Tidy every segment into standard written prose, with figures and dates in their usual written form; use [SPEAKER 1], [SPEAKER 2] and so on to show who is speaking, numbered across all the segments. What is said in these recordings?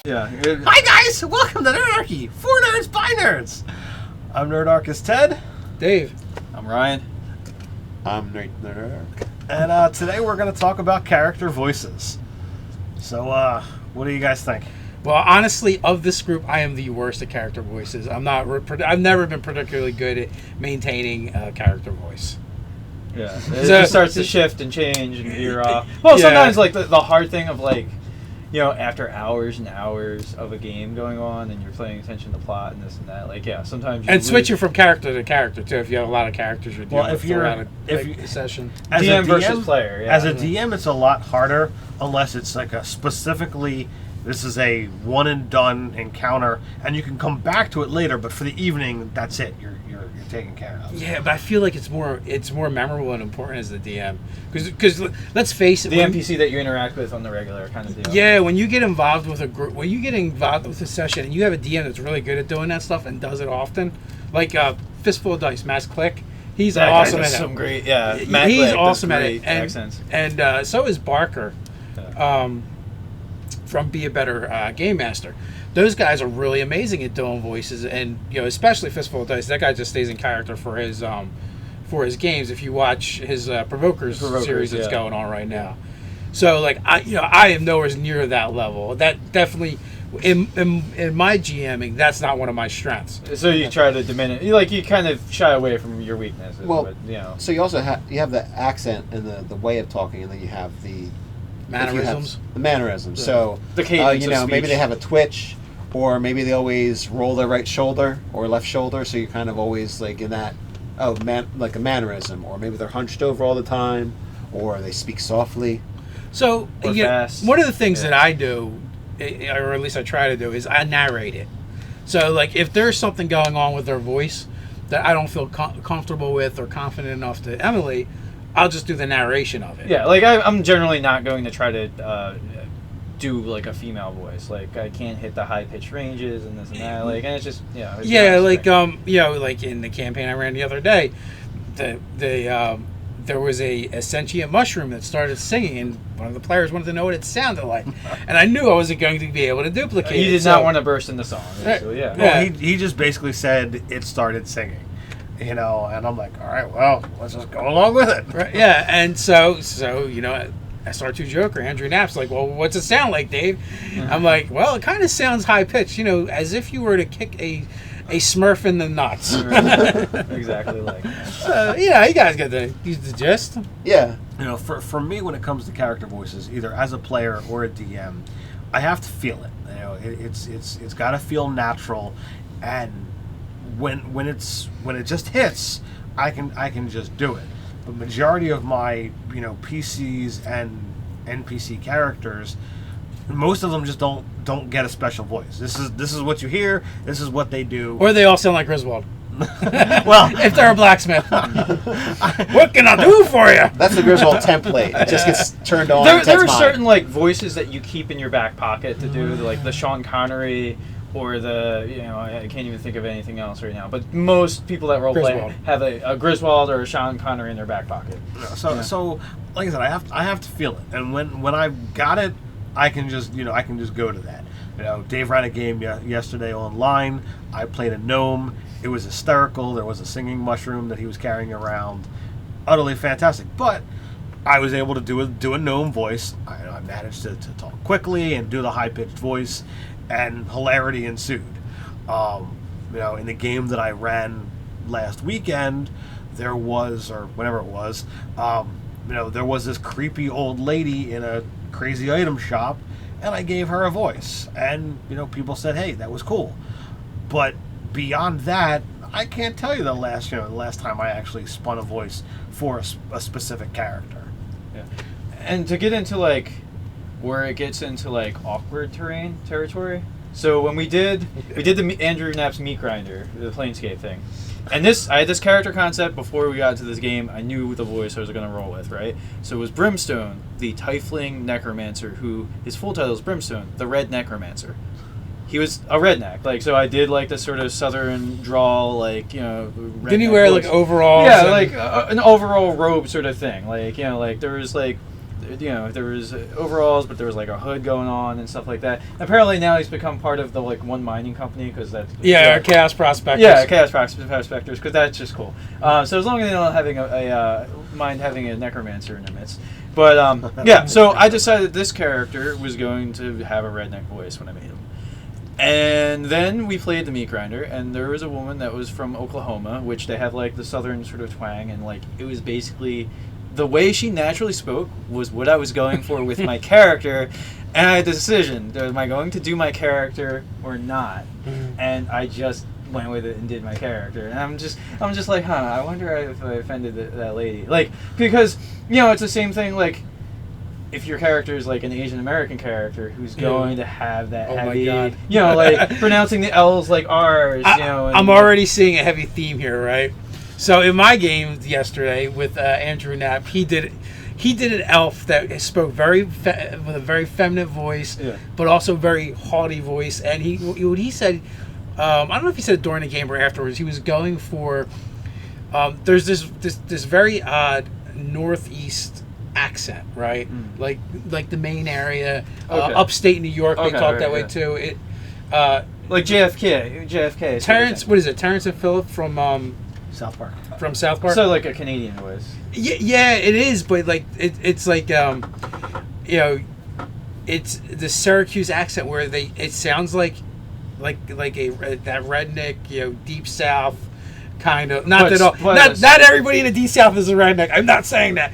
[SPEAKER 1] Yeah.
[SPEAKER 2] Hi guys, welcome to Nerdarchy. 4 nerds by nerds. I'm Nerdarchist Ted.
[SPEAKER 3] Dave.
[SPEAKER 1] I'm Ryan.
[SPEAKER 4] I'm Nerdarch.
[SPEAKER 2] And today we're going to talk about character voices. So, what do you guys think?
[SPEAKER 3] Well, honestly, of this group, I am the worst at character voices. I've never been particularly good at maintaining a character voice.
[SPEAKER 1] Yeah. It just starts to shift and change and veer off. Well, sometimes like the hard thing of like, you know, after hours and hours of a game going on and you're paying attention to plot and this and that, like, yeah, sometimes you
[SPEAKER 3] and switching from character to character too. If you have a lot of characters you're dealing with throughout a session.
[SPEAKER 2] As
[SPEAKER 1] DM
[SPEAKER 2] a DM
[SPEAKER 1] versus player, yeah.
[SPEAKER 2] As a DM, it's a lot harder unless it's like a specifically, this is a one and done encounter, and you can come back to it later. But for the evening, that's it. You're taken care of.
[SPEAKER 3] Yeah, but I feel like it's more memorable and important as the DM because let's face it,
[SPEAKER 1] the NPC that you interact with on the regular kind of deal.
[SPEAKER 3] Yeah, when you get involved with a group, when you get involved with a session, and you have a DM that's really good at doing that stuff and does it often, like Fistful of Dice, Mass Click. He's
[SPEAKER 1] that
[SPEAKER 3] awesome
[SPEAKER 1] guy
[SPEAKER 3] at
[SPEAKER 1] does
[SPEAKER 3] it.
[SPEAKER 1] some great, yeah.
[SPEAKER 3] He's
[SPEAKER 1] Click
[SPEAKER 3] awesome
[SPEAKER 1] does
[SPEAKER 3] at it,
[SPEAKER 1] great accents.
[SPEAKER 3] and so is Barker. From Be a Better Gamemaster. Those guys are really amazing at doing voices, and you know, especially Fistful of Dice. That guy just stays in character for his games. If you watch his Provokers series that's going on right now, so like I am nowhere near that level. That definitely in my GMing, that's not one of my strengths.
[SPEAKER 1] So you try to diminish, you kind of shy away from your weaknesses.
[SPEAKER 4] Well,
[SPEAKER 1] but, you know.
[SPEAKER 4] So you also have the accent and the way of talking, and then you have the
[SPEAKER 3] Mannerisms.
[SPEAKER 4] The mannerisms. So
[SPEAKER 1] the cadence of
[SPEAKER 4] maybe
[SPEAKER 1] speech.
[SPEAKER 4] they have a twitch, or maybe they always roll their right shoulder or left shoulder. So you're kind of always like in that like a mannerism, or maybe they're hunched over all the time, or they speak softly.
[SPEAKER 3] So
[SPEAKER 1] fast.
[SPEAKER 3] One of the things that I do, or at least I try to do, is I narrate it. So like if there's something going on with their voice that I don't feel comfortable with or confident enough to emulate, I'll just do the narration of it.
[SPEAKER 1] Yeah, like I'm generally not going to try to do like a female voice. Like I can't hit the high pitched ranges and this and that. Like, and it's just
[SPEAKER 3] like in the campaign I ran the other day, there was a sentient mushroom that started singing, and one of the players wanted to know what it sounded like, and I knew I wasn't going to be able to duplicate it.
[SPEAKER 1] He did not want to burst into song. So, yeah.
[SPEAKER 2] Well, he just basically said it started singing. You know, and I'm like, all right, well, let's just go along with it.
[SPEAKER 3] Right, yeah, and so you know, SR2 Joker, Andrew Knapp's like, well, what's it sound like, Dave? Mm-hmm. I'm like, well, it kind of sounds high pitched, you know, as if you were to kick a Smurf in the nuts.
[SPEAKER 1] Exactly like that.
[SPEAKER 3] So, yeah, you guys got the gist.
[SPEAKER 4] Yeah.
[SPEAKER 2] You know, for me, when it comes to character voices, either as a player or a DM, I have to feel it. You know, it's got to feel natural, and when it just hits, I can just do it. The majority of my PCs and NPC characters, most of them just don't get a special voice. This is what you hear. This is what they do.
[SPEAKER 3] Or they all sound like Griswold.
[SPEAKER 2] Well,
[SPEAKER 3] if they're a blacksmith, what can I do for you?
[SPEAKER 4] That's the Griswold template. It just gets turned on.
[SPEAKER 1] There are certain like voices that you keep in your back pocket to do, like the Sean Connery. Or I can't even think of anything else right now. But most people that roleplay have a Griswold or a Sean Connery in their back pocket.
[SPEAKER 2] So like I said, I have to feel it, and when I've got it, I can just go to that. You know, Dave ran a game yesterday online. I played a gnome. It was hysterical. There was a singing mushroom that he was carrying around. Utterly fantastic. But I was able to do a gnome voice. I managed to talk quickly and do the high pitched voice. And hilarity ensued. In the game that I ran last weekend, there was, or whenever it was, there was this creepy old lady in a crazy item shop, and I gave her a voice. And, people said, hey, that was cool. But beyond that, I can't tell you the last time I actually spun a voice for a specific character.
[SPEAKER 1] Yeah. And to get into, like, where it gets into like awkward territory. So when we did the Andrew Knapp's Meat Grinder, the Planescape thing, and I had this character concept before we got into this game. I knew the voice I was going to roll with, right? So it was Brimstone, the Tiefling Necromancer, who his full title is Brimstone, the Red Necromancer. He was a redneck, like, so I did like this sort of southern drawl, like,
[SPEAKER 3] didn't he wear voice. Like overalls?
[SPEAKER 1] Yeah, like an overall robe sort of thing, like, like there was like there was overalls, but there was like a hood going on and stuff like that. Apparently now he's become part of the like one mining company because that's
[SPEAKER 3] Chaos Prospectors.
[SPEAKER 1] Yeah, Chaos Prospectors because that's just cool. So as long as they don't mind having a necromancer in their midst. But yeah, so I decided this character was going to have a redneck voice when I made him. And then we played the meat grinder, and there was a woman that was from Oklahoma, which they have like the southern sort of twang, and like it was basically the way she naturally spoke was what I was going for with my character, and I had the decision: am I going to do my character or not? And I just went with it and did my character, and I'm just like, I wonder if I offended that lady, like because it's the same thing like. If your character is like an Asian American character who's going to have that heavy, like pronouncing the L's like R's,
[SPEAKER 3] I'm already seeing a heavy theme here, right? So in my game yesterday with Andrew Knapp, he did an elf that spoke with a very feminine voice, but also very haughty voice, and what he said, I don't know if he said it during the game or afterwards. He was going for there's this very odd northeast accent, right? Like the Maine area, upstate New York. They talk that way too. It
[SPEAKER 1] like JFK.
[SPEAKER 3] Terrence, what is it? Terrence and Phillip from
[SPEAKER 2] South Park.
[SPEAKER 3] From South Park.
[SPEAKER 1] So like a Canadian voice.
[SPEAKER 3] Yeah, it is, but like it's like it's the Syracuse accent where it sounds like that redneck, deep South kind of. Not everybody in the deep South is a redneck. I'm not saying that.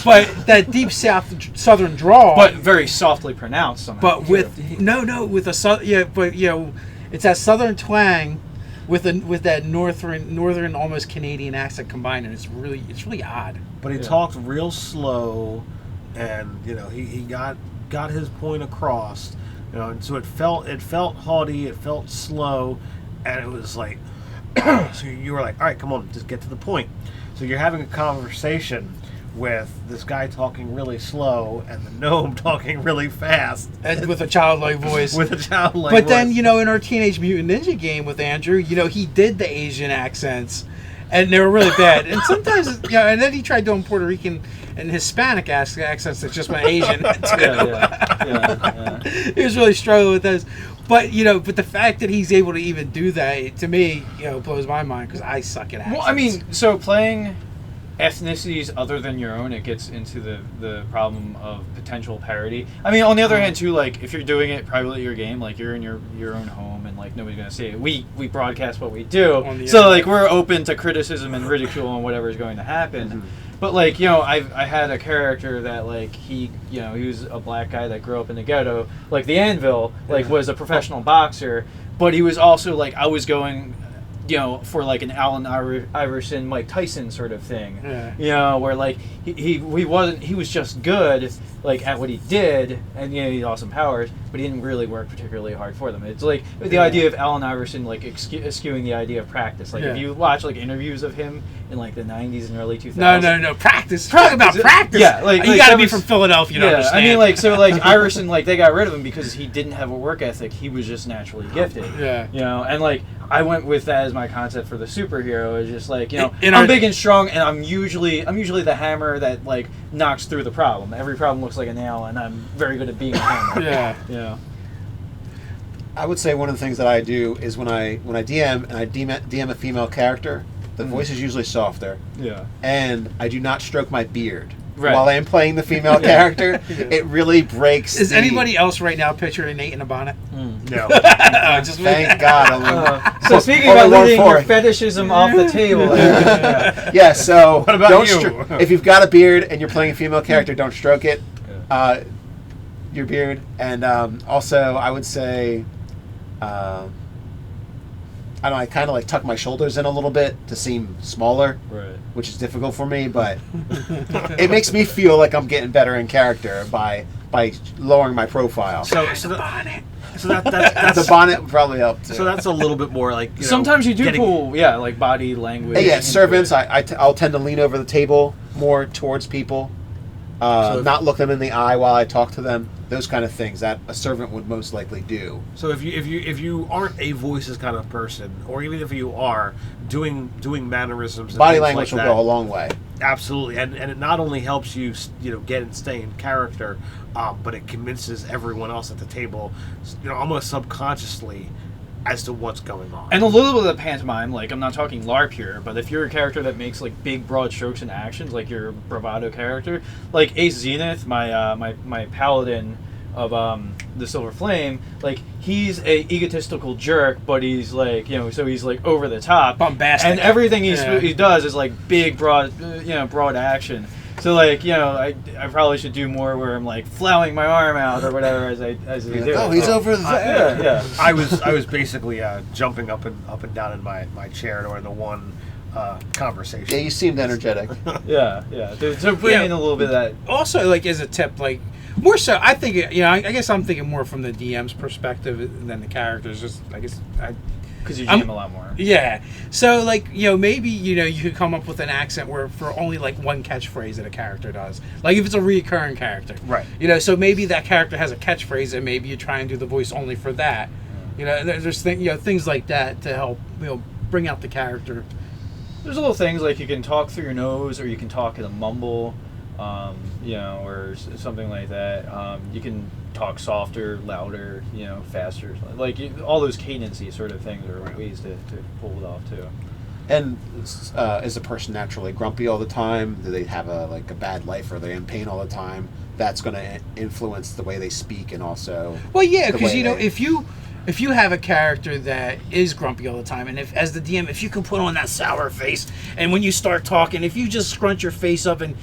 [SPEAKER 3] But that deep southern drawl,
[SPEAKER 1] but very softly pronounced somehow.
[SPEAKER 3] But with it's that southern twang with that northern almost Canadian accent combined, and it's really odd.
[SPEAKER 2] But he talked real slow, and he got his point across. And so it felt haughty, it felt slow, and it was like, so you were like, all right, come on, just get to the point. So you're having a conversation with this guy talking really slow and the gnome talking really fast.
[SPEAKER 3] And with a childlike voice.
[SPEAKER 2] But
[SPEAKER 3] then, in our Teenage Mutant Ninja game with Andrew, he did the Asian accents, and they were really bad. And sometimes, and then he tried doing Puerto Rican and Hispanic accents that just went Asian. He was really struggling with those. But, but the fact that he's able to even do that, to me, blows my mind, because I suck at accents.
[SPEAKER 1] Well, I mean, so playing ethnicities other than your own, it gets into the problem of potential parody. I mean, on the other hand, too, like, if you're doing it privately, your game, like, you're in your own home, and, like, nobody's going to see it. We broadcast what we do, so, like, we're open to criticism and ridicule and whatever is going to happen. Mm-hmm. But, like, I had a character that, like, he was a black guy that grew up in the ghetto, like, the Anvil, like, was a professional boxer, but he was also, like, I was going for like an Allen Iverson, Mike Tyson sort of thing. Yeah. Where like he was just good like at what he did, and he had awesome powers, but he didn't really work particularly hard for them. It's like the idea of Allen Iverson like eschewing the idea of practice. Like if you watch like interviews of him in like the 90s and early 2000s.
[SPEAKER 3] No, practice. Talk about practice.
[SPEAKER 1] Yeah, like
[SPEAKER 3] you got to be from Philadelphia to understand.
[SPEAKER 1] I mean, like so, like Iverson, like they got rid of him because he didn't have a work ethic. He was just naturally gifted.
[SPEAKER 3] Yeah,
[SPEAKER 1] and like I went with that as my concept for the superhero. It's just like I'm big and strong, and I'm usually the hammer that like knocks through the problem. Every problem looks like a nail, and I'm very good at being a hammer.
[SPEAKER 3] Yeah.
[SPEAKER 4] I would say one of the things that I do is when I DM and I DM a female character, the voice is usually softer.
[SPEAKER 1] Yeah.
[SPEAKER 4] And I do not stroke my beard.
[SPEAKER 1] Right.
[SPEAKER 4] While I am playing the female character, it really breaks.
[SPEAKER 3] Is anybody else right now picturing Nate in a bonnet?
[SPEAKER 4] No. Thank God.
[SPEAKER 1] So speaking about leaving your fetishism off the table.
[SPEAKER 4] Yeah. So
[SPEAKER 2] what about you?
[SPEAKER 4] If you've got a beard and you're playing a female character, don't stroke it. Your beard, and also I would say, I kind of like tuck my shoulders in a little bit to seem smaller,
[SPEAKER 1] right?
[SPEAKER 4] Which is difficult for me, but it makes me feel like I'm getting better in character by lowering my profile.
[SPEAKER 2] So that's
[SPEAKER 4] the bonnet would probably help too.
[SPEAKER 2] So that's a little bit more like
[SPEAKER 1] sometimes you do pull like body language.
[SPEAKER 4] Yeah, servants. I'll tend to lean over the table more towards people. not look them in the eye while I talk to them. Those kind of things that a servant would most likely do.
[SPEAKER 2] So if you aren't a voices kind of person, or even if you are doing mannerisms, and
[SPEAKER 4] Body
[SPEAKER 2] things
[SPEAKER 4] language
[SPEAKER 2] like
[SPEAKER 4] will
[SPEAKER 2] that,
[SPEAKER 4] go a long way.
[SPEAKER 2] absolutely, and it not only helps you get and stay in character, but it convinces everyone else at the table, almost subconsciously, as to what's going on.
[SPEAKER 1] And a little bit of the pantomime, like I'm not talking LARP here, but if you're a character that makes like big broad strokes and actions, like your bravado character, like Ace Zenith, my paladin of the Silver Flame, like he's a egotistical jerk, but he's like so he's like over the top,
[SPEAKER 3] bombastic,
[SPEAKER 1] and everything he does is like big broad broad action. So like I probably should do more where I'm like flailing my arm out or whatever as I do.
[SPEAKER 4] Oh, he's over there.
[SPEAKER 1] Yeah.
[SPEAKER 2] I was basically jumping up and down in my chair during the one conversation.
[SPEAKER 4] Yeah, you seemed energetic.
[SPEAKER 1] Yeah. So bring in a little bit of that.
[SPEAKER 3] Also, like as a tip, like more so, I think I guess I'm thinking more from the DM's perspective than the characters. Just I guess
[SPEAKER 1] Because you GM a lot more.
[SPEAKER 3] Yeah. So, like, maybe, you could come up with an accent where for only, like, one catchphrase that a character does. Like, if it's a recurring character.
[SPEAKER 2] Right.
[SPEAKER 3] So maybe that character has a catchphrase and maybe you try and do the voice only for that. There's things like that to help, bring out the character.
[SPEAKER 1] There's little things like you can talk through your nose or you can talk in a mumble, or something like that. You can talk softer, louder, faster. Like all those cadency sort of things are ways to pull it off too.
[SPEAKER 4] And is the person naturally grumpy all the time? Do they have a bad life? Or are they in pain all the time? That's going to influence the way they speak and also.
[SPEAKER 3] Well, yeah, because if you have a character that is grumpy all the time, and as the DM, if you can put on that sour face, and when you start talking, if you just scrunch your face up and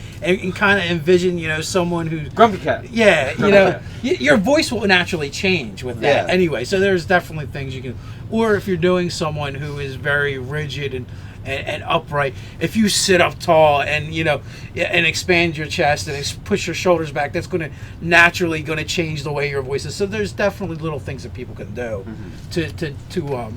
[SPEAKER 3] kind of envision, someone who's
[SPEAKER 1] Grumpy cat.
[SPEAKER 3] Yeah, your voice will naturally change with that anyway. So there's definitely things you can, or if you're doing someone who is very rigid and upright, if you sit up tall and and expand your chest and push your shoulders back, that's naturally going to change the way your voice is. So there's definitely little things that people can do to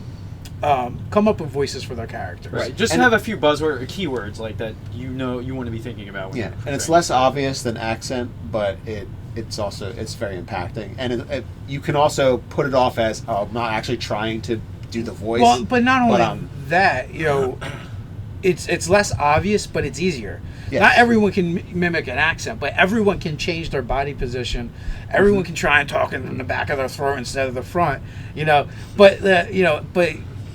[SPEAKER 3] come up with voices for their characters.
[SPEAKER 1] Right. Just have a few keywords like that you want to be thinking about. When
[SPEAKER 4] and it's less obvious than accent, but it's very impacting, and you can also put it off as I'm not actually trying to do the voice.
[SPEAKER 3] Well, but not only that, it's less obvious, but it's easier. Yes. Not everyone can mimic an accent, but everyone can change their body position. Everyone can try and talk in the back of their throat instead of the front. But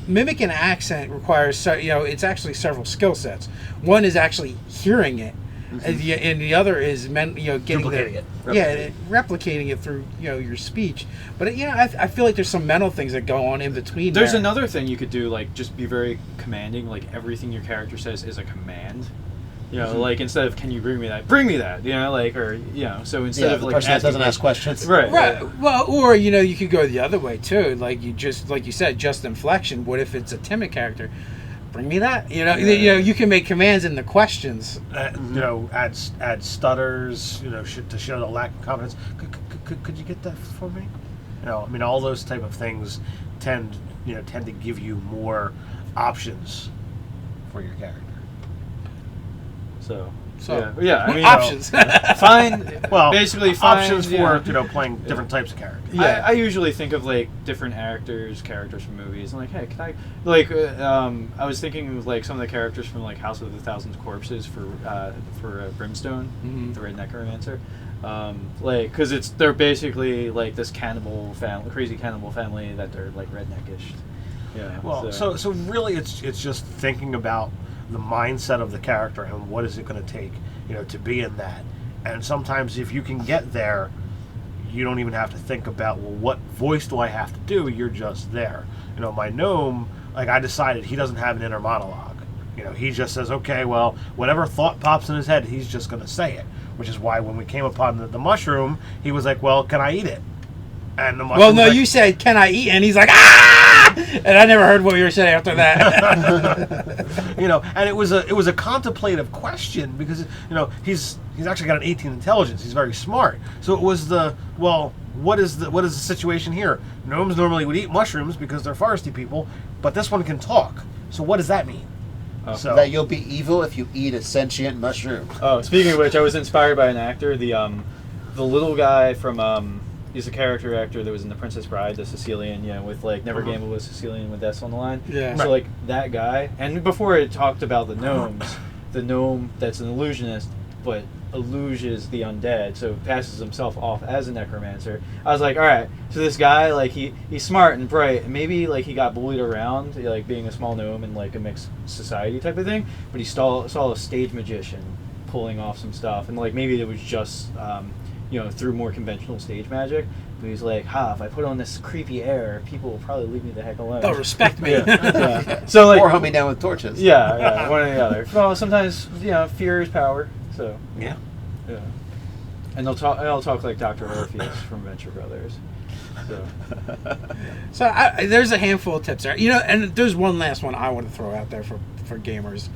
[SPEAKER 3] mimicking an accent requires it's actually several skill sets. One is actually hearing it. And the other is getting replicating it through your speech. But I feel like there's some mental things that go on in between.
[SPEAKER 1] There's another thing you could do, like just be very commanding. Like everything your character says is a command. Like instead of "Can you bring me that?" "Bring me that." So instead of
[SPEAKER 4] the
[SPEAKER 1] like
[SPEAKER 4] person that doesn't ask questions,
[SPEAKER 1] right.
[SPEAKER 3] Well, or you could go the other way too. Like you said, just inflection. What if it's a timid character? Bring me that. You can make commands in the questions.
[SPEAKER 2] Add stutters. To show the lack of confidence. Could you get that for me? All those type of things tend to give you more options for your character.
[SPEAKER 1] So
[SPEAKER 3] options.
[SPEAKER 1] Basically
[SPEAKER 2] options for playing different types of characters.
[SPEAKER 1] Yeah, I usually think of like different characters from movies. I'm like, hey, can I I was thinking of like some of the characters from like House of the Thousand Corpses for Brimstone, the Redneck Romancer. Because they're basically like this crazy cannibal family that they're like redneckish. Yeah.
[SPEAKER 2] Well, so really, it's just thinking about the mindset of the character and what is it going to take, to be in that. And sometimes if you can get there, you don't even have to think about, well, what voice do I have to do? You're just there. My gnome, I decided he doesn't have an inner monologue. He just says, okay, well, whatever thought pops in his head, he's just going to say it. Which is why when we came upon the mushroom, he was like, well, can I eat it? And the mushroom.
[SPEAKER 3] Well, no, you said, can I eat? And he's like, ah! And I never heard what you were saying after that.
[SPEAKER 2] And it was a contemplative question because he's actually got an 18 intelligence. He's very smart. So it was what is the situation here? Gnomes normally would eat mushrooms because they're foresty people, but this one can talk. So what does that mean? So
[SPEAKER 4] that you'll be evil if you eat a sentient mushroom.
[SPEAKER 1] Oh, speaking of which, I was inspired by an actor. The little guy from he's a character actor that was in The Princess Bride, the Sicilian, with like Never Gamble with Sicilian with S on the line.
[SPEAKER 3] Yeah.
[SPEAKER 1] So like that guy, and before it talked about the gnomes, the gnome that's an illusionist, but illusions the undead, so passes himself off as a necromancer. I was like, all right, so this guy, like he's smart and bright, and maybe like he got bullied around, like being a small gnome in like a mixed society type of thing, but he saw a stage magician pulling off some stuff, and like maybe it was just through more conventional stage magic. But he's like, if I put on this creepy air, people will probably leave me the heck alone.
[SPEAKER 3] They'll respect me.
[SPEAKER 1] Yeah. So like,
[SPEAKER 4] Or hunt me down with torches.
[SPEAKER 1] yeah, one or the other. Well, sometimes fear is power. So
[SPEAKER 2] yeah.
[SPEAKER 1] And I'll talk like Dr. Orpheus from Venture Brothers.
[SPEAKER 3] So there's a handful of tips there, and there's one last one I want to throw out there for gamers.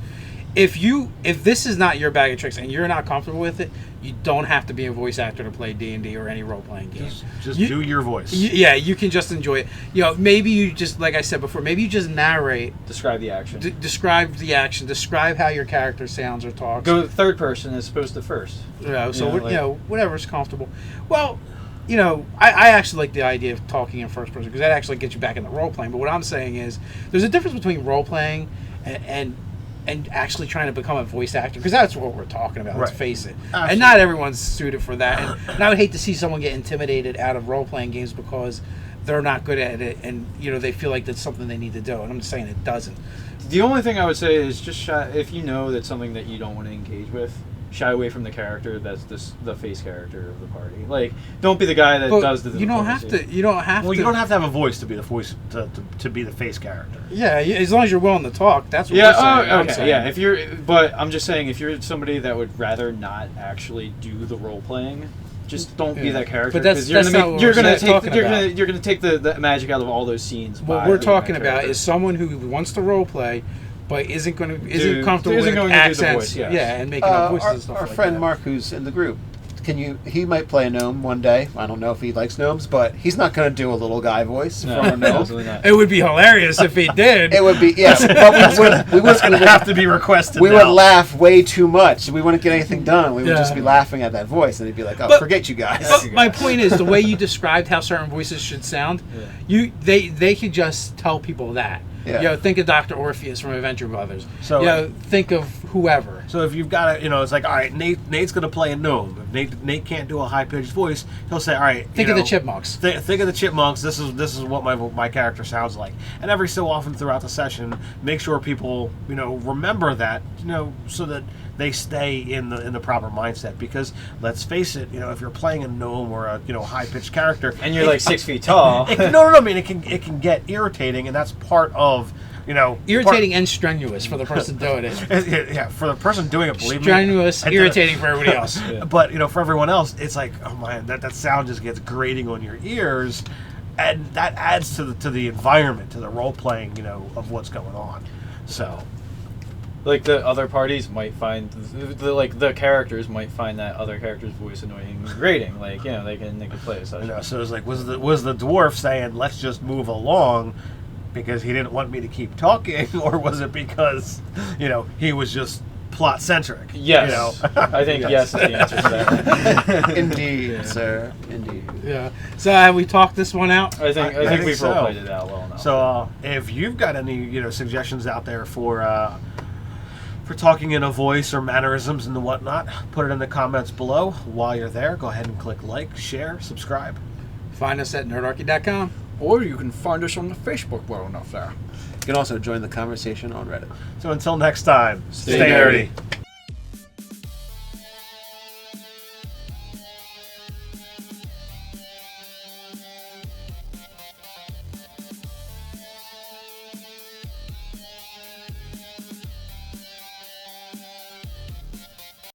[SPEAKER 3] If this is not your bag of tricks and you're not comfortable with it, you don't have to be a voice actor to play D&D or any role-playing game.
[SPEAKER 2] Just do your voice.
[SPEAKER 3] You can just enjoy it. Maybe you just, like I said before, maybe you just narrate.
[SPEAKER 1] Describe the action.
[SPEAKER 3] Describe the action. Describe how your character sounds or talks.
[SPEAKER 1] Go third person as opposed to first.
[SPEAKER 3] Whatever's comfortable. Well, I actually like the idea of talking in first person because that actually gets you back in the role-playing. But what I'm saying is there's a difference between role-playing and actually trying to become a voice actor, because that's what we're talking about. Let's face it.
[SPEAKER 2] Absolutely.
[SPEAKER 3] And not everyone's suited for that. And I would hate to see someone get intimidated out of role-playing games because they're not good at it, and they feel like that's something they need to do. And I'm just saying it doesn't.
[SPEAKER 1] The only thing I would say is just if you know that's something that you don't want to engage with, shy away from the character that's the face character of the party. Like, don't be the guy that does the.
[SPEAKER 3] You don't have to. You don't have to.
[SPEAKER 2] Well, you don't have to have a voice to be the voice to be the face character.
[SPEAKER 3] Yeah, as long as you're willing to talk. That's what
[SPEAKER 1] we're
[SPEAKER 3] saying.
[SPEAKER 1] Okay. Yeah, but I'm just saying, if you're somebody that would rather not actually do the role playing, just don't be that character.
[SPEAKER 3] But that's not what
[SPEAKER 1] you're
[SPEAKER 3] we're
[SPEAKER 1] gonna
[SPEAKER 3] talking about.
[SPEAKER 1] you're gonna take the magic out of all those scenes.
[SPEAKER 3] What we're talking about is someone who wants to role play, but isn't comfortable with accents, and making up voices and stuff
[SPEAKER 4] our
[SPEAKER 3] like
[SPEAKER 4] friend
[SPEAKER 3] that.
[SPEAKER 4] Mark, who's in the group, he might play a gnome one day. I don't know if he likes gnomes, but he's not going to do a little guy voice from a gnome.
[SPEAKER 1] Absolutely not.
[SPEAKER 3] It would be hilarious if he did.
[SPEAKER 4] It would be, yes. But we would
[SPEAKER 2] have to be requested.
[SPEAKER 4] We would laugh way too much. We wouldn't get anything done. We would just be laughing at that voice, and he'd be like, forget you guys.
[SPEAKER 3] But my point is, the way you described how certain voices should sound, they could just tell people that.
[SPEAKER 4] Yeah.
[SPEAKER 3] Think of Dr. Orpheus from Adventure Brothers.
[SPEAKER 2] So
[SPEAKER 3] think of whoever.
[SPEAKER 2] So if you've got it's like, all right, Nate's going to play a gnome. If Nate can't do a high pitched voice, he'll say, all right,
[SPEAKER 3] think of the Chipmunks.
[SPEAKER 2] Think of the Chipmunks. This is what my character sounds like. And every so often throughout the session, make sure people remember that so that they stay in the proper mindset. Because let's face it, if you're playing a gnome or a high pitched character,
[SPEAKER 1] and you're like 6 feet tall,
[SPEAKER 2] I mean it can get irritating, and that's part of
[SPEAKER 3] irritating and strenuous for the person doing it.
[SPEAKER 2] Yeah, for the person doing it, believe
[SPEAKER 3] strenuous,
[SPEAKER 2] me.
[SPEAKER 3] irritating for everybody else.
[SPEAKER 2] But for everyone else, it's like, oh man, that sound just gets grating on your ears, and that adds to the environment, to the role playing, of what's going on. So,
[SPEAKER 1] like the other parties might find the characters might find that other character's voice annoying and grating. Like they can play it.
[SPEAKER 2] So it's like, was the dwarf saying, let's just move along because he didn't want me to keep talking, or was it because he was just plot centric?
[SPEAKER 1] Yes, I think yes is the answer to that.
[SPEAKER 4] Indeed, sir. Indeed.
[SPEAKER 3] Yeah. So have we talked this one out?
[SPEAKER 1] I think we've role played it out well enough.
[SPEAKER 2] So if you've got any suggestions out there for talking in a voice or mannerisms and whatnot, put it in the comments below. While you're there, go ahead and click like, share, subscribe.
[SPEAKER 3] Find us at nerdarchy.com.
[SPEAKER 1] Or you can find us on the Facebook well enough there.
[SPEAKER 4] You can also join the conversation on Reddit.
[SPEAKER 2] So until next time,
[SPEAKER 1] stay nerdy.